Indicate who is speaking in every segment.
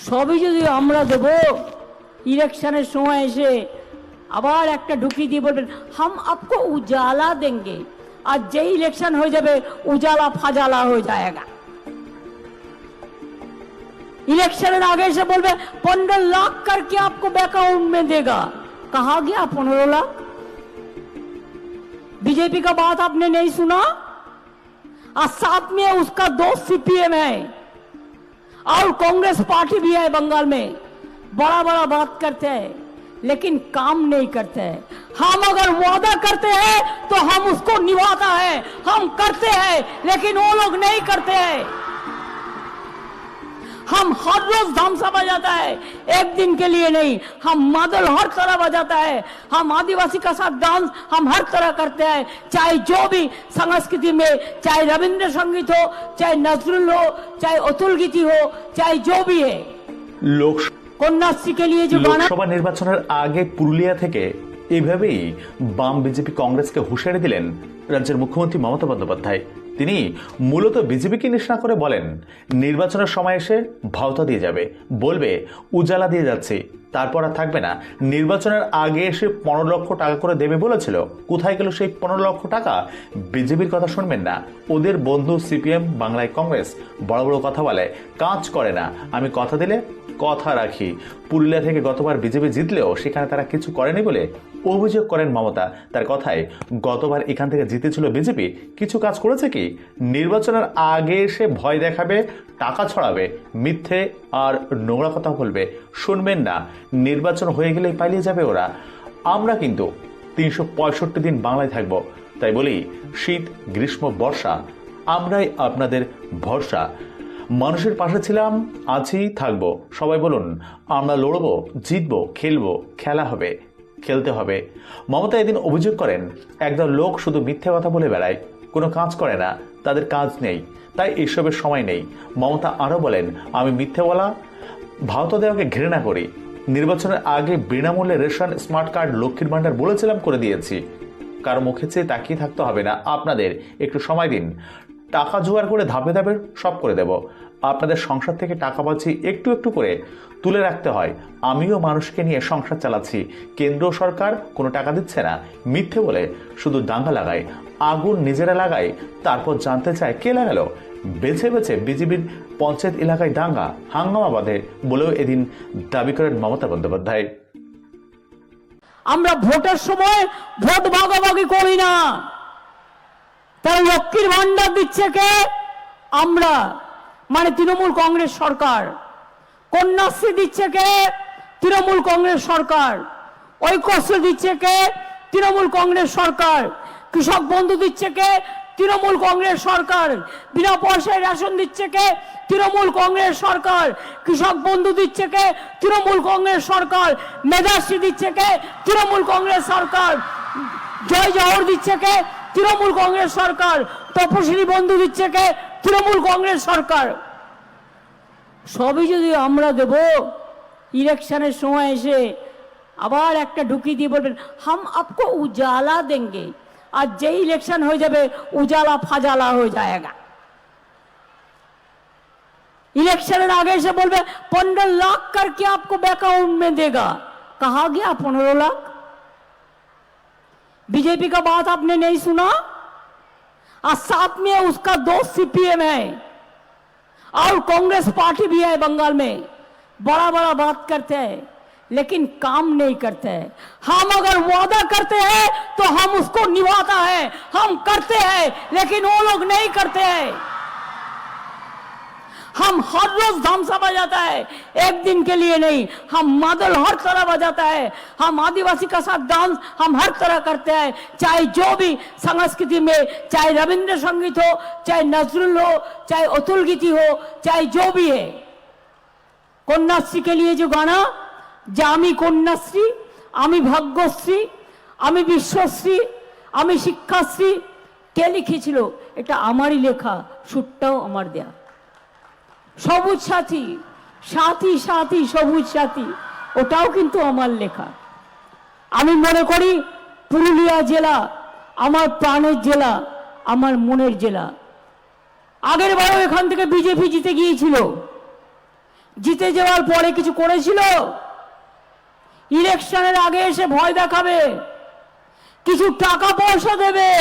Speaker 1: সবই যদি আমরা দেব, ইলেকশনের সময় এসে আবার একটা ঢুকিয়ে দিয়ে বলবেন হাম আপকো উজালা দেंगे, আর যেই ইলেকশন হয়ে যাবে উজালা ফাজালা হয়ে যায়গা। इलेक्शन आगे से बोल रहे 15 लाख करके आपको बैंक अकाउंट में देगा। कहा गया 15 लाख? बीजेपी का बात आपने नहीं सुना? और साथ में उसका दोस्त सीपीएम है और कांग्रेस पार्टी भी है बंगाल में। बड़ा बड़ा बात करते हैं लेकिन काम नहीं करते हैं। हम अगर वादा करते हैं तो हम उसको निभाता है, हम करते हैं लेकिन वो लोग नहीं करते हैं। हम हर रोज धमसा बजाता है, एक दिन के लिए नहीं। हम मादल हर तरह बजाता है, हम आदिवासी का साथ डांस हम हर तरह करते हैं, चाहे जो भी संस्कृति में, चाहे रविंद्र संगीत हो, चाहे नजरुल हो, चाहे अतुल गीति हो, चाहे जो भी है। কন্যাশ্রী के लिए जो गाना
Speaker 2: লোকসভা নির্বাচনের আগে পুরুলিয়া থেকে এইভাবেই বাম বিজেপি কংগ্রেসকে হুঁশিয়ারি দিলেন রাজ্যের মুখ্যমন্ত্রী মমতা বন্দ্যোপাধ্যায়। তিনি মূলত বিজেপিকে নিশানা করে বলেন, নির্বাচনের সময় এসে ভাওতা দিয়ে যাবে, বলবে উজালা দিয়ে যাচ্ছে, তারপর আর থাকবে না। নির্বাচনের আগে এসে 15 লক্ষ টাকা করে দেবে বলেছিল, কোথায় গেল সেই 15 লক্ষ টাকা? বিজেপির কথা শুনবেন না, ওদের বন্ধু সিপিএম বাংলায় কংগ্রেস বড় বড় কথা বলে, কাজ করে না। আমি কথা দিলে কথা রাখি। পুরুলিয়া থেকে গতবার বিজেপি জিতলেও সেখানে তারা কিছু করেনি বলে অভিযোগ করেন মমতা। তার কথায় গতবার এখান থেকে জিতেছিল বিজেপি, কিছু কাজ করেছে কি? নির্বাচনের আগে এসে ভয় দেখাবে, টাকা ছড়াবে, মিথ্যে আর নোংরা কথা বলবে, শুনবেন না। নির্বাচন হয়ে গেলেই পালিয়ে যাবে ওরা। আমরা কিন্তু 365 দিন বাংলায় থাকবো। তাই বলি, শীত গ্রীষ্ম বর্ষা আমরাই আপনাদের ভরসা। মানুষের পাশে ছিলাম, আছি, থাকবো। সবাই বলুন, আমরা লড়বো, জিতবো, খেলবো, খেলা হবে, খেলতে হবে। মমতা এদিন অভিযোগ করেন, একদল লোক শুধু মিথ্যে কথা বলে বেড়ায়, কোনো কাজ করে না, তাদের কাজ নেই, তাই এসবের সময় নেই। মমতা আরো বলেন, আমি মিথ্যে বলা, ভাওতা দেওয়াকে ঘৃণা করি। নির্বাচনের আগে বিনামূল্যে রেশন, স্মার্ট কার্ড, লক্ষ্মীর ভান্ডার বলেছিলাম করে দিয়েছি। কারো মুখে চেয়ে তাকিয়ে থাকতে হবে না, আপনাদের একটু সময় দিন। টাকা জোগাড় করে ধাপে ধাপে সব করে দেব। আপনাদের সংসার থেকে টাকা পাচ্ছি, একটু একটু করে তুলে রাখতে হয়। আমিও মানুষকে নিয়ে সংসার চালাচ্ছি, কেন্দ্র সরকার কোনো টাকা দিচ্ছে না। মিথ্যে বলে শুধু দাঙ্গা লাগায়, আগুন নিজেরা লাগায়, তারপর জানতে চায় কে লাগালো। বেছে বেছে বিজেপির পঞ্চায়েত এলাকায় দাঙ্গা হাঙ্গামা বাঁধে বলেও এদিন দাবি করেন মমতা বন্দ্যোপাধ্যায়।
Speaker 1: আমরা ভোটের সময় ভোট ভাগাভাগি করি না। তারা লক্ষ্মীর ভান্ডার দিচ্ছে কে? আমরা, মানে তৃণমূল কংগ্রেস সরকার। কন্যাশ্রী দিচ্ছে কে? তৃণমূল কংগ্রেস সরকার। ঐক্যশ্রী দিচ্ছে কে? তৃণমূল কংগ্রেস সরকার। কৃষক বন্ধু দিচ্ছে কে? তৃণমূল কংগ্রেস সরকার। বিনা পয়সায় রেশন দিচ্ছে কে? তৃণমূল কংগ্রেস সরকার। কৃষক বন্ধু দিচ্ছে কে? তৃণমূল কংগ্রেস সরকার। মেধাশ্রী দিচ্ছে কে? তৃণমূল কংগ্রেস সরকার। জয় জহর দিচ্ছে কে? তৃণমূল কংগ্রেস সরকার। তপশিলি বন্ধু দিচ্ছে কে? তৃণমূল কংগ্রেস সরকার। সবই যদি আমরা দেব, ইলেকশনের সময় এসে আবার একটা ঢুকিয়ে দিয়ে বলবেন হাম আপকো উজালা দেंगे, আর যেই ইলেকশন হয়ে যাবে উজালা ফাজালা হয়ে যায়গা। इलेक्शन आगे से बोल रहे 15 लाख करके आपको बैंक अकाउंट में देगा। कहा गया 15 लाख? बीजेपी का बात आपने नहीं सुना? और साथ में उसका दोस्त सीपीएम है और कांग्रेस पार्टी भी है बंगाल में। बड़ा बड़ा बात करते हैं लेकिन काम नहीं करते हैं। हम अगर वादा करते हैं तो हम उसको निभाता है, हम करते हैं लेकिन वो लोग नहीं करते हैं। हम हर रोज धमसा बजाता है, एक दिन के लिए नहीं। हम मादल हर तरह बजाता है, हम आदिवासी का साथ डांस हम हर तरह करते हैं, चाहे जो भी संस्कृति में, चाहे रविंद्र संगीत हो, चाहे नजरुल हो, चाहे अतुल गीति हो, चाहे जो भी है। कन्याश्री के लिए जो गाना, যে আমি কন্যাশ্রী, আমি ভাগ্যশ্রী, আমি বিশ্বশ্রী, আমি শিক্ষাশ্রী, কে লিখেছিল? এটা আমারই লেখা, সুরটাও আমার দেয়া। সবুজ সাথী, সাথী সাথী সবুজ সাথী, ওটাও কিন্তু আমার লেখা। আমি মনে করি পুরুলিয়া জেলা আমার প্রাণের জেলা, আমার মনের জেলা। আগের বারও এখান থেকে বিজেপি জিতে গিয়েছিল। জিতে যাওয়ার পরে কিছু করেছিল? ইলেকশনের আগে এসে ভয় দেখাবে, কিছু টাকা পয়সা দেবে,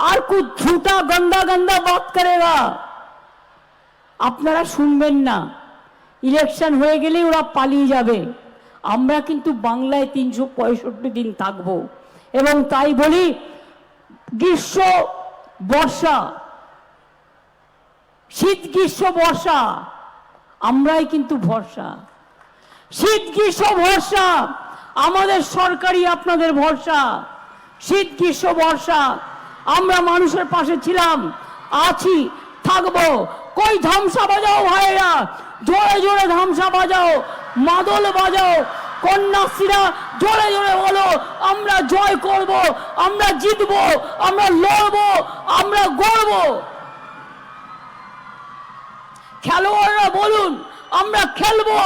Speaker 1: আর কুछ झूठा गंदा गंदा बात करेगा। আপনারা শুনবেন না, ইলেকশন হয়ে গেলে ওরা পালিয়ে যাবে। আমরা কিন্তু বাংলায় 365 দিন থাকব, এবং তাই বলি গ্রীষ্ম বর্ষা, শীত গ্রীষ্ম বর্ষা আমরাই কিন্তু ভরসা। শীত গ্রীষ্ম ভরসা আমাদের সরকারি আপনাদের ভরসা। শীত গ্রীষ্ম বর্ষা আমরা মানুষের পাশে ছিলাম, আছি, থাকবো। কই ধামসা বাজাও ভাইরা, জোরে জোরে ধামসা বাজাও, মাদল বাজাও, কন্যাশ্রীরা জোরে জোরে বলো আমরা জয় করব, আমরা জিতবো, আমরা লড়বো, আমরা গড়বো। খেলোয়াড়রা বলুন আমরা খেলবো,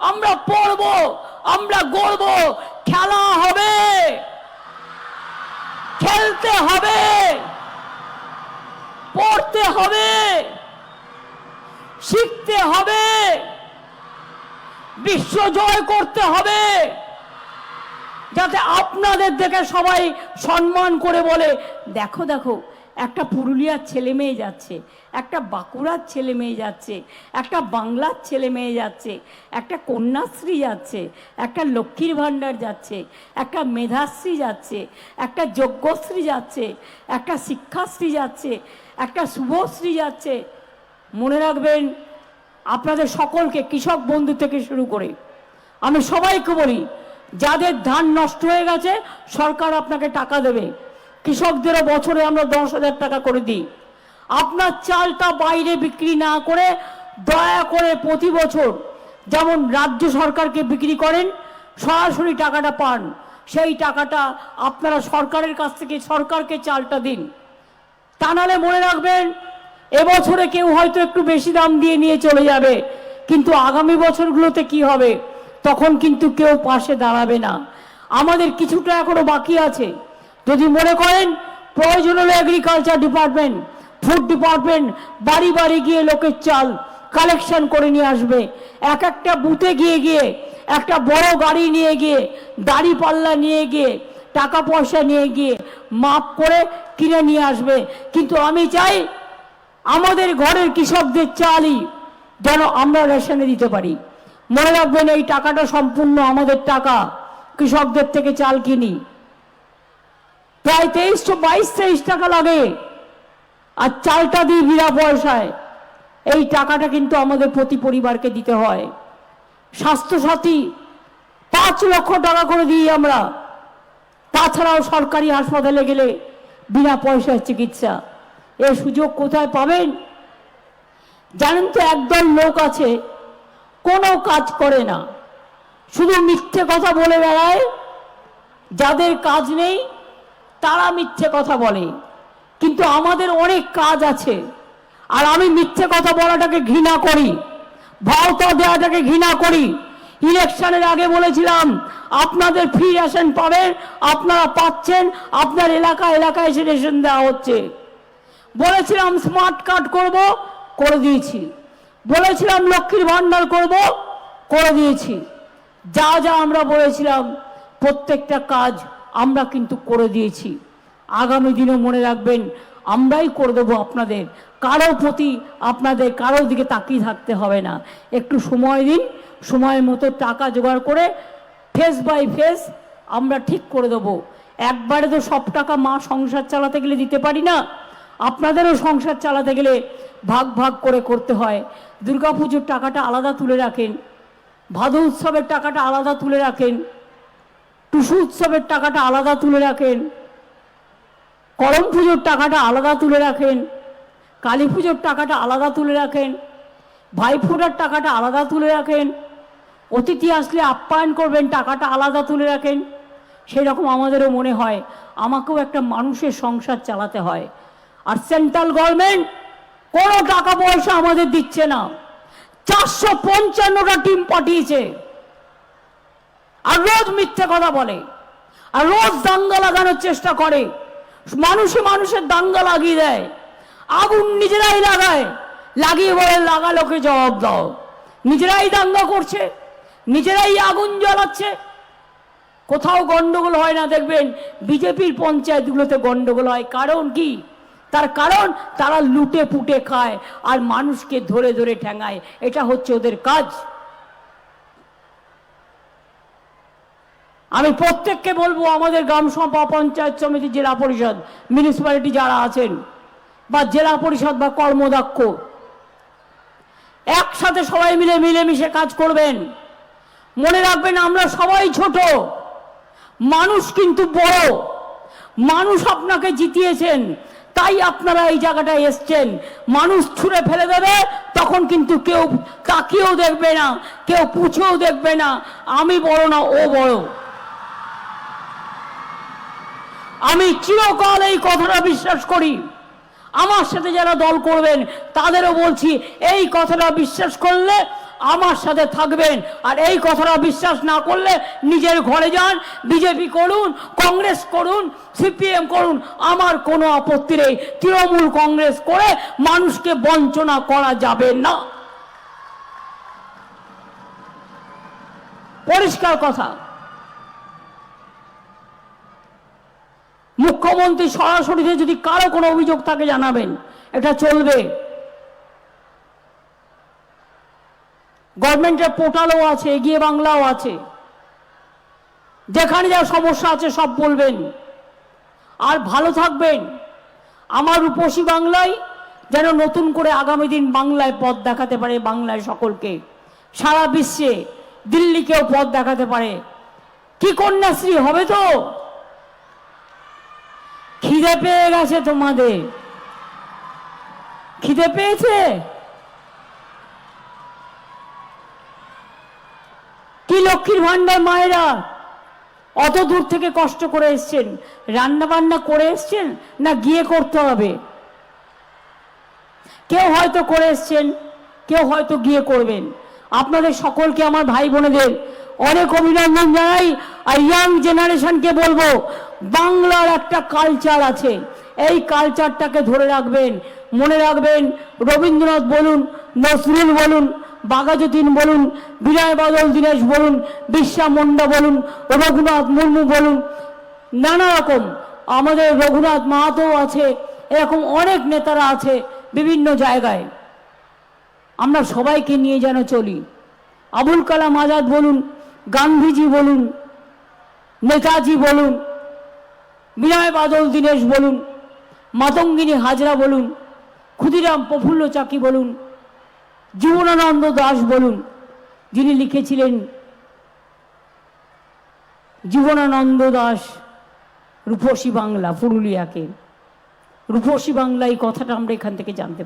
Speaker 1: আমরা পড়বো, আমরা গড়বো। খেলা হবে, খেলতে হবে, পড়তে হবে, শিখতে হবে, বিশ্ব জয় করতে হবে, যাতে আপনাদের দেখে সবাই সম্মান করে বলে দেখো দেখো একটা পুরুলিয়ার ছেলে মেয়ে যাচ্ছে, একটা বাঁকুড়ার ছেলে মেয়ে যাচ্ছে, একটা বাংলার ছেলে মেয়ে যাচ্ছে, একটা কন্যাশ্রী যাচ্ছে, একটা লক্ষ্মীর ভাণ্ডার যাচ্ছে, একটা মেধাশ্রী যাচ্ছে, একটা যজ্ঞশ্রী যাচ্ছে, একটা শিক্ষাশ্রী যাচ্ছে, একটা শুভশ্রী যাচ্ছে। মনে রাখবেন, আপনাদের সকলকে, কৃষক বন্ধু থেকে শুরু করে আমি সবাইকে বলি, যাদের ধান নষ্ট হয়ে গেছে সরকার আপনাকে টাকা দেবে। কৃষকদেরও বছরে আমরা 10,000 টাকা করে দিই। আপনার চালটা বাইরে বিক্রি না করে দয়া করে প্রতি বছর যেমন রাজ্য সরকারকে বিক্রি করেন, সরাসরি টাকাটা পান, সেই টাকাটা আপনারা সরকারের কাছ থেকে সরকারকে চালটা দিন। তা নাহলে মনে রাখবেন, এবছরে কেউ হয়তো একটু বেশি দাম দিয়ে নিয়ে চলে যাবে, কিন্তু আগামী বছরগুলোতে কি হবে তখন কিন্তু কেউ পাশে দাঁড়াবে না। আমাদের কিছুটা এখনো বাকি আছে। যদি মনে করেন প্রয়োজন হলে এগ্রিকালচার ডিপার্টমেন্ট, ফুড ডিপার্টমেন্ট বাড়ি বাড়ি গিয়ে লোকের চাল কালেকশন করে নিয়ে আসবে। এক একটা বুথে গিয়ে গিয়ে একটা বড় গাড়ি নিয়ে গিয়ে, দাড়ি পাল্লা নিয়ে গিয়ে, টাকা পয়সা নিয়ে গিয়ে মাপ করে কিনে নিয়ে আসবে। কিন্তু আমি চাই আমাদের ঘরের কৃষকদের চালই যেন আমরা রেশনে দিতে পারি। মনে রাখবেন, এই টাকাটা সম্পূর্ণ আমাদের টাকা, কৃষকদের থেকে চাল কিনি। প্রায় 23-22 টাকা লাগে, আর চালটা দিই বিনা পয়সায়। এই টাকাটা কিন্তু আমাদের প্রতি পরিবারকে দিতে হয়। স্বাস্থ্যসাথী 5 লক্ষ টাকা করে দিই আমরা। তাছাড়াও সরকারি হাসপাতালে গেলে বিনা পয়সায় চিকিৎসা। এর সুযোগ কোথায় পাবেন জানেন তো? একদল লোক আছে কোনো কাজ করে না, শুধু মিথ্যে কথা বলে বেড়ায়। যাদের কাজ নেই তারা মিথ্যে কথা বলে, কিন্তু আমাদের অনেক কাজ আছে। আর আমি মিথ্যে কথা বলাটাকে ঘৃণা করি, ভাওতা দেওয়াটাকে ঘৃণা করি। ইলেকশনের আগে বলেছিলাম আপনাদের ফ্রি রেশন পাবেন, আপনারা পাচ্ছেন, আপনার এলাকা এলাকায় এসে রেশন দেওয়া হচ্ছে। বলেছিলাম স্মার্ট কার্ড করব, করে দিয়েছি। বলেছিলাম লক্ষ্মীর ভাণ্ডার করব, করে দিয়েছি। যা যা আমরা বলেছিলাম প্রত্যেকটা কাজ আমরা কিন্তু করে দিয়েছি। আগামী দিনও মনে রাখবেন আমরাই করে দেবো আপনাদের। কারো প্রতি আপনাদের কারোর দিকে তাকিয়ে থাকতে হবে না। একটু সময় দিন, সময় মতো টাকা জোগাড় করে ফেস বাই ফেস আমরা ঠিক করে দেবো। একবারে তো সব টাকা মা সংসার চালাতে গেলে দিতে পারি না, আপনাদেরও সংসার চালাতে গেলে ভাগ ভাগ করে করতে হয়। দুর্গাপুজোর টাকাটা আলাদা তুলে রাখেন, ভাদু উৎসবের টাকাটা আলাদা তুলে রাখেন, টুসু উৎসবের টাকাটা আলাদা তুলে রাখেন, করম পুজোর টাকাটা আলাদা তুলে রাখেন, কালী পুজোর টাকাটা আলাদা তুলে রাখেন, ভাইফোঁটার টাকাটা আলাদা তুলে রাখেন, অতিথি আসলে আপ্যায়ন করবেন টাকাটা আলাদা তুলে রাখেন। সেই রকম আমাদেরও মনে হয় আমাকেও একটা মানুষের সংসার চালাতে হয়। আর সেন্ট্রাল গভর্নমেন্ট কোনো টাকা পয়সা আমাদের দিচ্ছে না। 455টা টিম পাঠিয়েছে, আর রোজ মিথ্যে কথা বলে, আর রোজ দাঙ্গা লাগানোর চেষ্টা করে। মানুষে মানুষের দাঙ্গা লাগিয়ে দেয়, আগুন নিজেরাই লাগায়, লাগিয়ে বলে লাগালোকে জবাব দাও। নিজেরাই দাঙ্গা করছে, নিজেরাই আগুন জ্বালাচ্ছে। কোথাও গন্ডগোল হয় না, দেখবেন বিজেপির পঞ্চায়েতগুলোতে গন্ডগোল হয়। কারণ কি? তার কারণ তারা লুটে পুটে খায় আর মানুষকে ধরে ধরে ঠ্যাঙায়। এটা হচ্ছে ওদের কাজ। আমি প্রত্যেককে বলবো, আমাদের গ্রাম সভা, পঞ্চায়েত সমিতি, জেলা পরিষদ, মিউনিসিপ্যালিটি যারা আছেন, বা জেলা পরিষদ বা কর্মদক্ষ, একসাথে সবাই মিলে মিলেমিশে কাজ করবেন। মনে রাখবেন, আমরা সবাই ছোট, মানুষ কিন্তু বড়। মানুষ আপনাকে জিতিয়েছেন, তাই আপনারা এই জায়গাটায় এসছেন। মানুষ ছুঁড়ে ফেলে দেবে, তখন কিন্তু কেউ তাকিয়েও দেখবে না, কেউ পুছেও দেখবে না আমি বড় না ও বড়। আমি চিরকাল এই কথাটা বিশ্বাস করি। আমার সাথে যারা দল করবেন তাদেরও বলছি, এই কথাটা বিশ্বাস করলে আমার সাথে থাকবেন, আর এই কথাটা বিশ্বাস না করলে নিজের ঘরে যান। বিজেপি করুন, কংগ্রেস করুন, সিপিএম করুন, আমার কোনো আপত্তি নেই। তৃণমূল কংগ্রেস করে মানুষকে বঞ্চনা করা যাবে না। পরিষ্কার কথা। মুখ্যমন্ত্রী সরাসরি যদি কারো কোনো অভিযোগ থাকে জানাবেন, এটা চলবে। গভর্নমেন্টের পোর্টালও আছে, এগিয়ে বাংলাও আছে, যেখানে যা সমস্যা আছে সব বলবেন। আর ভালো থাকবেন। আমার রূপসী বাংলায় যেন নতুন করে আগামী দিন বাংলায় পথ দেখাতে পারে, বাংলায় সকলকে, সারা বিশ্বে, দিল্লিকেও পথ দেখাতে পারে। কি কন্যাশ্রী হবে তো? খিদে পেয়ে গেছে তোমাদের? খিদে পেয়েছে? কি লক্ষ্মীর ভান্ডার মায়েরা অত দূর থেকে কষ্ট করে এসছেন, রান্না বান্না করে এসছেন না গিয়ে করতে হবে? কেউ হয়তো করে এসছেন, কেউ হয়তো গিয়ে করবেন। আপনাদের সকলকে আমার ভাই বোনেদের অনেক অভিনন্দন জানাই। আর ইয়াং জেনারেশনকে বলবো, বাংলার একটা কালচার আছে, এই কালচারটাকে ধরে রাখবেন। মনে রাখবেন, রবীন্দ্রনাথ বলুন, নজরুল বলুন, বাঘাযতীন বলুন, বিনয় বাদল দীনেশ বলুন, বিরসা মুন্ডা বলুন, রঘুনাথ মুর্মু বলুন, নানা রকম, আমাদের রঘুনাথ মাহাতো আছে, এরকম অনেক নেতারা আছে বিভিন্ন জায়গায়। আমরা সবাইকে নিয়ে যেন চলি। আবুল কালাম আজাদ বলুন, গান্ধীজি বলুন, নেতাজি বলুন, বিনয় বাদল দীনেশ বলুন, মাতঙ্গিনী হাজরা বলুন, ক্ষুদিরাম প্রফুল্ল চাকি বলুন, জীবনানন্দ দাশ বলুন, যিনি লিখেছিলেন জীবনানন্দ দাশ রূপসী বাংলা, পুরুলিয়াকে রূপসী বাংলা, এই কথাটা আমরা এখান থেকে জানতে পারি।